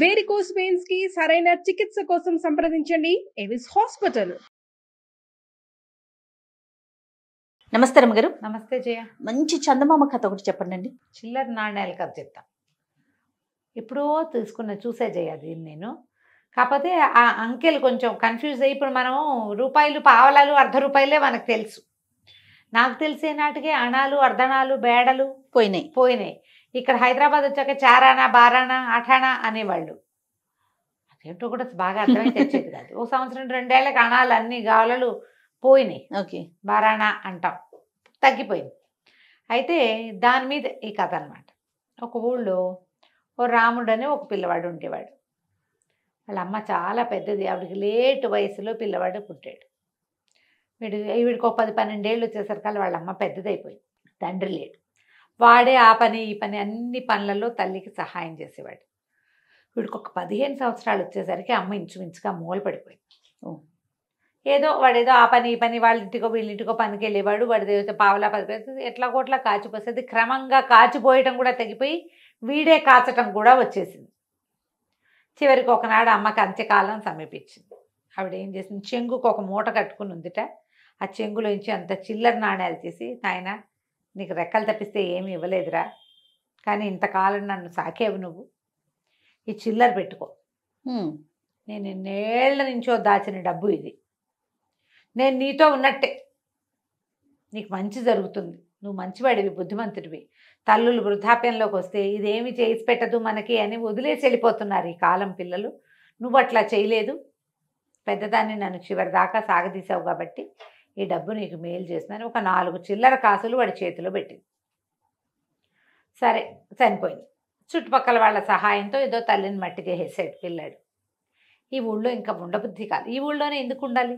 Varicose veins కి సరైన చికిత్స కోసం సంప్రదించండి ఎవిస్ హాస్పిటల్. నమస్తే రమ్మగారు. నమస్తే జయ. మంచి చందమామ కథ ఒకటి చెప్పండి. చిల్లర నాణ్యాల కథ చెప్తా. ఎప్పుడో చూసే జయ దీన్ని నేను. కాకపోతే ఆ అంకెలు కొంచెం కన్ఫ్యూజ్ అయ్యి, ఇప్పుడు మనం రూపాయలు, పావలాలు, అర్ధ రూపాయలే మనకు తెలుసు. నాకు తెలిసే నాటికే అణాలు, అర్ధనాలు, బేడలు పోయినాయి. ఇక్కడ హైదరాబాద్ వచ్చాక చారానా, బారానా, అఠానా అనేవాళ్ళు. అదేంటో కూడా బాగా అర్థమై తెచ్చేది కాదు. ఓ సంవత్సరం 2 ఏళ్ళకి అణాలు అన్ని గాలలు పోయినాయి. ఓకే, బారానా అంటాం, తగ్గిపోయింది. అయితే దాని మీద ఈ కథ అనమాట. ఒక ఊళ్ళో ఓ రాముడు అని ఒక పిల్లవాడు ఉండేవాడు. వాళ్ళ అమ్మ చాలా పెద్దది, ఆవిడికి లేటు వయసులో పిల్లవాడు పుట్టాడు. వీడికి ఒక 10-12 ఏళ్ళు వచ్చేసరికి వాళ్ళ అమ్మ పెద్దదైపోయింది, తండ్రి లేడు. వాడే ఆ పని ఈ పని అన్ని పనులలో తల్లికి సహాయం చేసేవాడు. వీడికి ఒక 15 సంవత్సరాలు వచ్చేసరికి అమ్మ ఇంచుమించుగా మూల పడిపోయింది. వాడేదో ఆ పని ఈ పని, వాళ్ళ ఇంటికో వీళ్ళింటికో పనికి వెళ్ళేవాడు. వాడి పావలా 10 పైసలు ఎట్లా కోట్లా కాచిపోసేది. క్రమంగా కాచిపోయటం కూడా తగ్గిపోయి వీడే కాచటం కూడా వచ్చేసింది. చివరికి ఒకనాడు అమ్మకి అంత్యకాలం సమీపించింది. ఆవిడ ఏం చేసింది, చెంగుకు ఒక మూట కట్టుకుని ఉందిట. ఆ చెంగులోంచి అంత చిల్లర నాణ్యాలు తీసి, నాయన నీకు రెక్కలు తప్పిస్తే ఏమి ఇవ్వలేదురా, కానీ ఇంతకాలం నన్ను సాకేవు, నువ్వు ఈ చిల్లర పెట్టుకో. నేను ఎన్నేళ్ల నుంచో దాచిన డబ్బు ఇది. నేను నీతో ఉన్నట్టే, నీకు మంచి జరుగుతుంది, నువ్వు మంచివాడివి, బుద్ధిమంతుడివి. తల్లులు వృద్ధాప్యంలోకి వస్తే ఇదేమి చేసి పెట్టదు మనకి అని వదిలేసి వెళ్ళిపోతున్నారు ఈ కాలం పిల్లలు. నువ్వు అట్లా చేయలేదు, పెద్దదాన్ని నన్ను చివరి దాకా సాగదీసావు కాబట్టి ఈ డబ్బు నీకు మేలు చేస్తున్నాను. ఒక 4 చిల్లర కాసులు వాడి చేతిలో పెట్టింది. సరే, చనిపోయింది. చుట్టుపక్కల వాళ్ళ సహాయంతో ఏదో తల్లిని మట్టి చేసేసాడు పిల్లాడు. ఈ ఊళ్ళో ఇంకా ఉండబుద్ధి కాదు. ఈ ఊళ్ళోనే ఎందుకు ఉండాలి?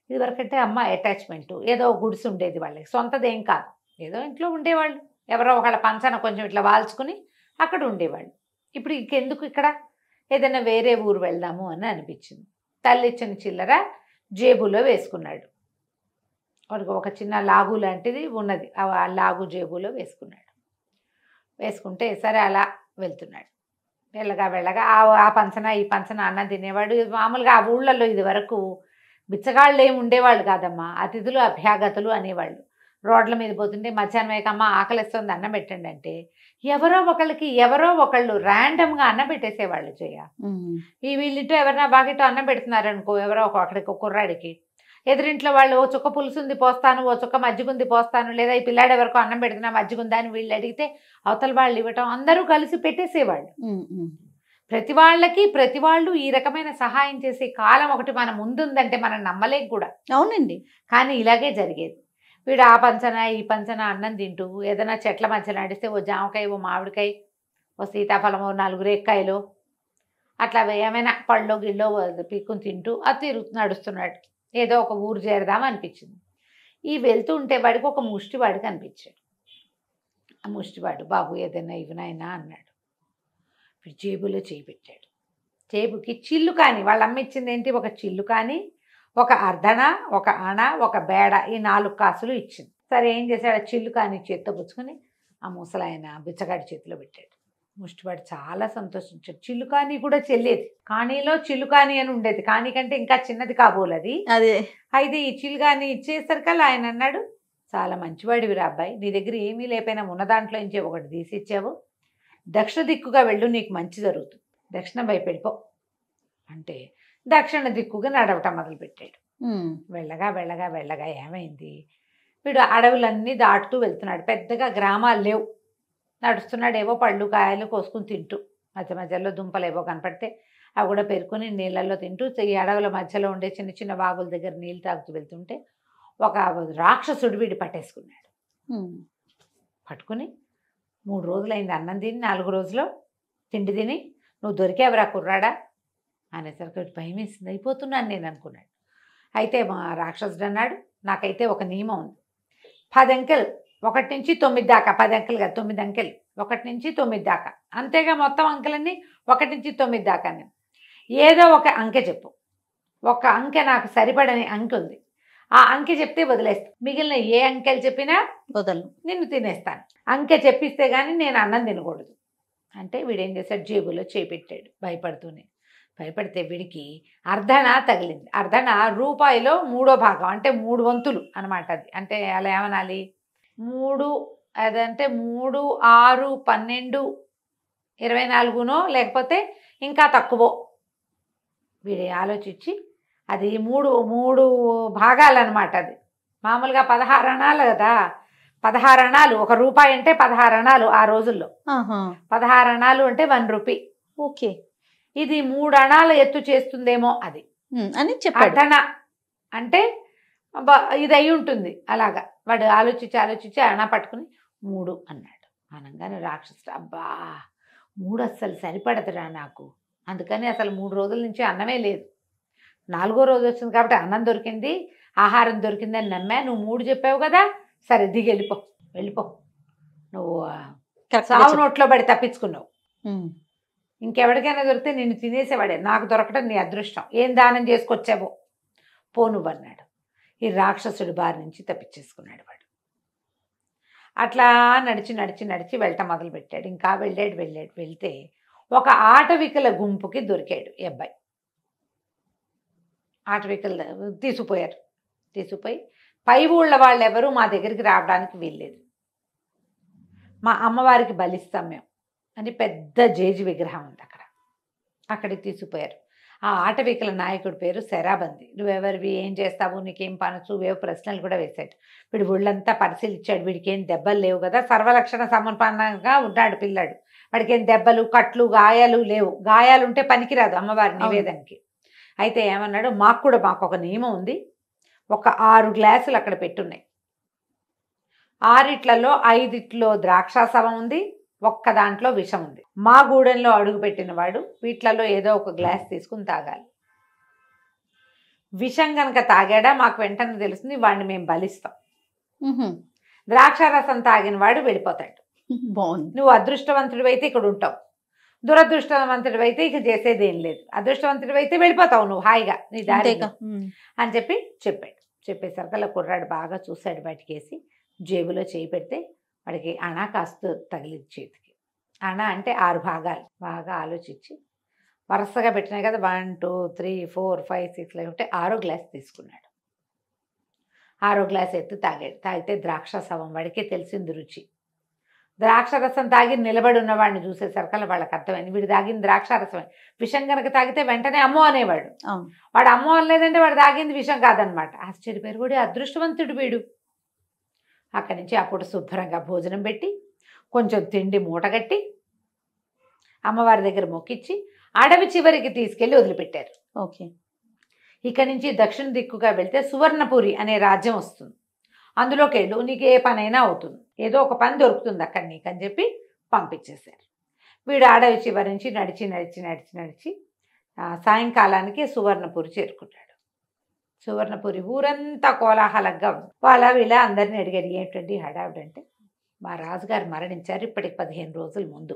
ఇదివరకంటే అమ్మ అటాచ్మెంటు, ఏదో గుడిసి ఉండేది వాళ్ళకి, సొంతదేం కాదు, ఏదో ఇంట్లో ఉండేవాళ్ళు. ఎవరో ఒకళ్ళ పంచన కొంచెం ఇట్లా వాల్చుకుని అక్కడ ఉండేవాళ్ళు. ఇప్పుడు ఇంకెందుకు ఇక్కడ, ఏదైనా వేరే ఊరు వెళ్దాము అని అనిపించింది. తల్లి ఇచ్చిన చిల్లర జేబులో వేసుకున్నాడు. వాడికి ఒక చిన్న లాగు లాంటిది ఉన్నది, ఆ లాగు జేబులో వేసుకుంటే సరే అలా వెళ్తున్నాడు. వెళ్ళగా ఆ పంచన ఈ పంచన అన్నం తినేవాడు. మామూలుగా ఆ ఊళ్ళల్లో ఇది వరకు బిచ్చగాళ్ళు ఏమి ఉండేవాళ్ళు కాదమ్మా, అతిథులు అభ్యాగతులు అనేవాళ్ళు. రోడ్ల మీద పోతుంటే మధ్యాహ్నం వేయకమ్మా ఆకలిస్తుంది అన్నం పెట్టండి అంటే ఎవరో ఒకళ్ళు ర్యాండమ్గా అన్నం పెట్టేసేవాళ్ళు. వీళ్ళింటో ఎవరైనా బాగిటో అన్నం పెడుతున్నారనుకో, ఎవరో ఒకడికి ఒక కుర్రాడికి, ఎదురింట్లో వాళ్ళు ఓ చుక్క పులుసుంది పోస్తాను, ఓ చుక్క మజ్జిగుంది పోస్తాను, లేదా ఈ పిల్లాడు ఎవరికో అన్నం పెడుతున్నా మజ్జిగుందా అని వీళ్ళు అడిగితే అవతల వాళ్ళు ఇవ్వటం, అందరూ కలిసి పెట్టేసేవాళ్ళు. ప్రతి వాళ్ళు ఈ రకమైన సహాయం చేసే కాలం ఒకటి మన ముందుందంటే మనం నమ్మలేక కూడా. అవునండి, కానీ ఇలాగే జరిగేది. వీడు ఆ పంచన ఈ పంచన అన్నం తింటూ ఏదైనా చెట్ల మధ్య నడిస్తే ఓ జామకాయ, ఓ మామిడికాయ, ఓ సీతాఫలమో, 4 రేక్కాయలు అట్లా ఏమైనా పళ్ళు గిళ్ళో పీక్కుని తింటూ అది నడుస్తున్నాడు. ఏదో ఒక ఊరు చేరదాం అనిపించింది. ఈ వెళ్తూ ఉంటే వాడికి ఒక ముష్టివాడు కనిపించాడు. ఆ ముష్టివాడు, బాబు ఏదైనా ఇవ్వనైనా అన్నాడు. వీడు జేబులో చేయి పెట్టాడు. జేబుకి చిల్లు కానీ, వాళ్ళ అమ్మ ఇచ్చింది ఏంటి, ఒక చిల్లు కానీ, ఒక అర్ధన, ఒక అణ, ఒక బేడ, ఈ 4 కాసులు ఇచ్చింది. సరే ఏం చేశాడు, ఆ చిల్లు కానీ చేత్తో పుచ్చుకొని ఆ ముసలాయన బిచ్చగాడి చేతిలో పెట్టాడు. ముష్టివాడు చాలా సంతోషించాడు. చిల్లుకాని కూడా చెల్లేది, కానీలో చిల్లుకాని అని ఉండేది, కానీ కంటే ఇంకా చిన్నది కాబోలది అదే. అయితే ఈ చిల్లుకాని ఇచ్చేసరికల్లా ఆయన అన్నాడు, చాలా మంచివాడివి రా అబ్బాయి, నీ దగ్గర ఏమీ లేకపోయినా ఉన్న దాంట్లో నుంచి ఒకటి తీసిచ్చావు, దక్షిణ దిక్కుగా వెళ్ళు, నీకు మంచి జరుగుతుంది, దక్షిణ వైపు వెళ్ళిపో అంటే దక్షిణ దిక్కుగా నడవటం మొదలుపెట్టాడు. వెళ్ళగా ఏమైంది, వీడు అడవులన్నీ దాటుతూ వెళ్తున్నాడు. పెద్దగా గ్రామాలు లేవు. నడుస్తున్నాడు, ఏవో పళ్ళు కాయలు కోసుకుని తింటూ, మధ్యలో దుంపలు ఏవో కనపడితే అవి కూడా పెరుకుని నీళ్ళల్లో తింటూ, ఈ అడవుల మధ్యలో ఉండే చిన్న చిన్న వాగుల దగ్గర నీళ్ళు తాగుతూ వెళ్తుంటే ఒక రాక్షసుడు వీడి పట్టేసుకున్నాడు. పట్టుకుని 3 రోజులైంది అన్నం తిని, 4 రోజులో తిండి తిని, నువ్వు దొరికావురా కుర్రాడా అనేసరికి భయం వేసింది. అయిపోతున్నాను నేను అనుకున్నాడు. అయితే మా రాక్షసుడు అన్నాడు, నాకైతే ఒక నియమం ఉంది, 10 అంకెలు 1 నుంచి 9 దాకా, 10 అంకెలు కాదు 9 అంకెలు, 1 నుంచి 9 దాకా, అంతేగా మొత్తం అంకెలన్నీ 1 నుంచి 9 దాకా. ఏదో ఒక అంకె చెప్పు, ఒక అంకె నాకు సరిపడని అంకె ఉంది, ఆ అంకె చెప్తే వదిలేస్తా, మిగిలిన ఏ అంకెలు చెప్పినా వదలను, నిన్ను తినేస్తాను. అంకె చెప్పిస్తే కానీ నేను అన్నం తినకూడదు అంటే వీడేం చేశాడు, జేబులో చేపెట్టాడు భయపడుతూనే. భయపడితే వీడికి అర్ధన తగిలింది. అర్ధన రూపాయిలో 3వ భాగం, అంటే 3 వంతులు అనమాట అది. అంటే అలా ఏమనాలి, 3 అదంటే 3, 6, 12, 24నో లేకపోతే ఇంకా తక్కువో. వీడు ఆలోచించి అది 3 భాగాలన్నమాట. అది మామూలుగా 16 అణాలు కదా, 16 అణాలు. 1 రూపాయి అంటే 16 అణాలు ఆ రోజుల్లో. 16 అణాలు అంటే 1 రూపీ. ఓకే. ఇది 3 అణాలు ఎత్తు చేస్తుందేమో అది అని చెప్పాడు. అర్ధన అంటే ఇది అయి ఉంటుంది. అలాగా వాడు ఆలోచించి అణ పట్టుకుని 3 అన్నాడు. అనగానే రాక్షసుడు, అబ్బా 3 అస్సలు సరిపడదురా నాకు, అందుకని అసలు 3 రోజుల నుంచి అన్నమే లేదు. 4వ రోజు వచ్చింది కాబట్టి అన్నం దొరికింది, ఆహారం దొరికిందని నమ్మా. నువ్వు 3 చెప్పావు కదా, సరే దిగి వెళ్ళిపో. నువ్వు సావు నోట్లో పడి తప్పించుకున్నావు. ఇంకెవరికైనా దొరికితే నిన్ను తినేసేవాడే. నాకు దొరకడం నీ అదృష్టం. ఏం దానం చేసుకొచ్చావో పో నువ్వు అన్నాడు. ఈ రాక్షసుడి బారి నుంచి తప్పించేసుకున్నాడు వాడు. అట్లా నడిచి వెళ్ళటం మొదలుపెట్టాడు. ఇంకా వెళ్తే ఒక ఆటవికల గుంపుకి దొరికాడు ఈ అబ్బాయి. ఆటవికలు తీసుకుపోయి పై ఊళ్ళ వాళ్ళు ఎవరు మా దగ్గరికి రావడానికి వీల్లేదు, మా అమ్మవారికి బలిస్తాం మేము అని పెద్ద జేజి విగ్రహం ఉంది అక్కడికి తీసుకుపోయారు. ఆ ఆటవికల నాయకుడి పేరు శరాబంది. నువ్వెవరివి, ఏం చేస్తావు, నీకేం పనసు, వేవు ప్రశ్నలు కూడా వేశాడు. వీడు ఒళ్ళంతా పరిశీలించాడు. వీడికి ఏం దెబ్బలు లేవు కదా, సర్వలక్షణ సమర్పణంగా ఉన్నాడు పిల్లాడు. వాడికి ఏం దెబ్బలు, కట్లు, గాయాలు లేవు. గాయాలుంటే పనికిరాదు అమ్మవారి నివేదనకి. అయితే ఏమన్నాడు, మాకు ఒక నియమం ఉంది. ఒక 6 గ్లాసులు అక్కడ పెట్టున్నాయి. 6 5 ద్రాక్షాసవం ఉంది, ఒక్క దాంట్లో విషం ఉంది. మా గూడెంలో అడుగు పెట్టిన వాడు వీటిలలో ఏదో ఒక గ్లాస్ తీసుకుని తాగాలి. విషం కనుక తాగాడా మాకు వెంటనే తెలుస్తుంది, వాడిని మేము బలిస్తాం. ద్రాక్షారసం తాగిన వాడు వెళ్ళిపోతాడు. నువ్వు అదృష్టవంతుడు అయితే ఇక్కడ ఉంటావు, దురదృష్టవంతుడు అయితే ఇక చేసేదేం లేదు. అదృష్టవంతుడు అయితే వెళ్ళిపోతావు నువ్వు హాయిగా నీ దారి అని చెప్పేసరికల్లా కుర్రాడు బాగా చూశాడు. బయటికేసి జేబులో చేయి పెడితే వాడికి అణ కాస్త తగిలింది చేతికి. అణ అంటే 6 భాగాలు. బాగా ఆలోచించి వరుసగా పెట్టినాయి కదా, 1 2 3 4 5 6 లేకుంటే 6వ గ్లాస్ తీసుకున్నాడు. 6వ గ్లాస్ ఎత్తి తాగితే ద్రాక్షాసవం. వాడికే తెలిసింది రుచి. ద్రాక్షరసం తాగి నిలబడి ఉన్నవాడిని చూసేసరికల్లా వాళ్ళకి అర్థమైంది, వీడు తాగింది ద్రాక్షారసమే. విషం కనుక తాగితే వెంటనే అమ్మో అనేవాడు. వాడు అమ్మో అనలేదంటే వాడు తాగింది విషం కాదనమాట. ఆశ్చర్యపోయారు, వాడు అదృష్టవంతుడు వీడు. అక్కడి నుంచి అప్పుడు శుభ్రంగా భోజనం పెట్టి కొంచెం తిండి మూటగట్టి అమ్మవారి దగ్గర మొక్కిచ్చి అడవి చివరికి తీసుకెళ్ళి వదిలిపెట్టారు. ఓకే. ఇక్కడి నుంచి దక్షిణ దిక్కుగా వెళ్తే సువర్ణపురి అనే రాజ్యం వస్తుంది. అందులోకి వెళ్ళు, నీకు ఏ పనైనా అవుతుంది, ఏదో ఒక పని దొరుకుతుంది అక్కడ నీకు అని చెప్పి పంపించేశారు. వీడు అడవి చివరి నుంచి నడిచి సాయంకాలానికి సువర్ణపురి చేరుకున్నాడు. సువర్ణపురి ఊరంతా కోలాహలంగా ఉంది. వీళ్ళ అందరినీ అడిగాడు, ఏంటండి హడావిడంటే, మా రాజుగారు మరణించారు ఇప్పటికి 15 రోజుల ముందు.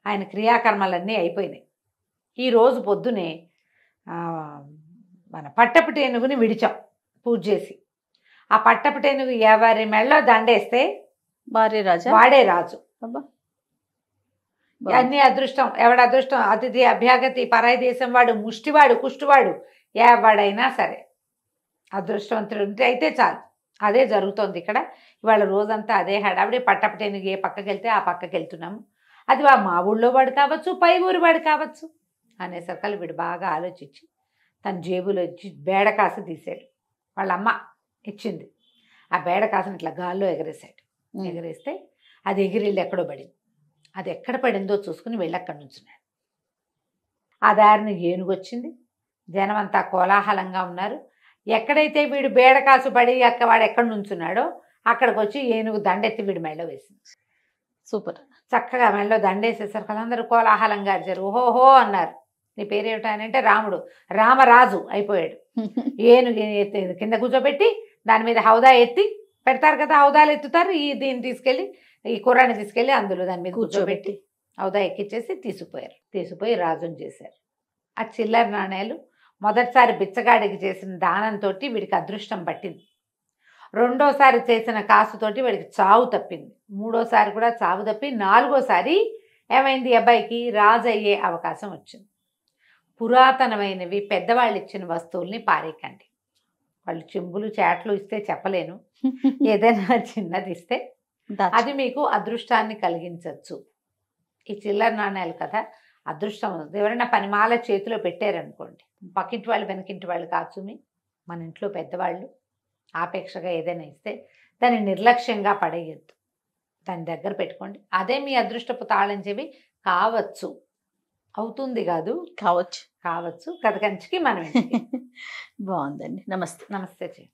ఆయన క్రియాకర్మలన్నీ అయిపోయినాయి. ఈరోజు పొద్దునే మన పట్టపుటేనుగుని విడిచాం పూజ చేసి. ఆ పట్టపుటేనుగు ఎవరి మెళ్ళో దండేస్తే వాడే రాజు. అన్ని అదృష్టం, ఎవడ అదృష్టం, అతిథి అభ్యాగతి, పరాయి దేశం వాడు, ముష్టివాడు, కుష్టివాడు, ఎవడైనా సరే అదృష్టవంతుడు ఉంటే అయితే చాలు. అదే జరుగుతోంది ఇక్కడ. ఇవాళ రోజంతా అదే హడావిడి. పట్టపటేనుగు ఏ పక్కకి వెళ్తే ఆ పక్కకి వెళ్తున్నాము. అది మా ఊళ్ళో వాడు కావచ్చు, పై ఊరు వాడు కావచ్చు అనేసరికల్ వీడు బాగా ఆలోచించి తన జేబులో ఇచ్చి బేడకాసు తీసాడు. వాళ్ళ అమ్మ ఇచ్చింది. ఆ బేడకాసుని ఇట్లా గాల్లో ఎగరేసాడు. ఎగరేస్తే అది ఎగిరిల్లు ఎక్కడో పడింది. అది ఎక్కడ పడిందో చూసుకుని వెళ్ళి అక్కడి నుంచున్నాడు. ఆ దారిని ఏనుగు వచ్చింది. జనం అంతా కోలాహలంగా ఉన్నారు. ఎక్కడైతే వీడు బేడకాసు పడి వాడు ఎక్కడ నుంచున్నాడో అక్కడికి వచ్చి ఏనుగు దండెత్తి వీడు మెళ్ళ వేసింది. సూపర్. చక్కగా మెళ్ళో దండేసేసరికి అందరూ కోలాహలంగా అరిచారు, ఓహోహో అన్నారు. నీ పేరేమిటానంటే రాముడు, రామరాజు అయిపోయాడు. ఏనుగు కింద కూర్చోబెట్టి దాని మీద హౌదా ఎత్తి పెడతారు కదా, హౌదాలు ఎత్తుతారు. దీన్ని తీసుకెళ్ళి, ఈ కుర్రాన్ని తీసుకెళ్ళి అందులో దాని మీద కూర్చోబెట్టి హౌదా ఎక్కిచ్చేసి తీసుకుపోయి రాజుని చేశారు. ఆ చిల్లర నాణేలు మొదటిసారి బిచ్చగాడికి చేసిన దానంతో వీడికి అదృష్టం పట్టింది. రెండోసారి చేసిన కాసుతోటి వాడికి చావు తప్పింది. మూడోసారి కూడా చావు తప్పి 4వసారి ఏమైంది ఈ అబ్బాయికి రాజు అయ్యే అవకాశం వచ్చింది. పురాతనమైనవి పెద్దవాళ్ళు ఇచ్చిన వస్తువుల్ని పారేయకండి. వాళ్ళు చెంబులు చాట్లు ఇస్తే చెప్పలేను, ఏదైనా చిన్నది ఇస్తే అది మీకు అదృష్టాన్ని కలిగించవచ్చు. ఈ చిల్లర నాణ్యాలు కదా అదృష్టం. ఎవరైనా పనిమాల చేతిలో పెట్టారనుకోండి, పక్కింటి వాళ్ళు వెనకింటి వాళ్ళు కాదు, మన ఇంట్లో పెద్దవాళ్ళు ఆపేక్షగా ఏదైనా ఇస్తే దాన్ని నిర్లక్ష్యంగా పడేయద్దు, దాని దగ్గర పెట్టుకోండి. అదే మీ అదృష్టపు తాళం చెవి కావచ్చు, అవుతుంది కాదు కావచ్చు. కావచ్చు. కథ కంచికి మనం ఇంటికి. బాగుందండి. నమస్తే. నమస్తే చెయ్యి.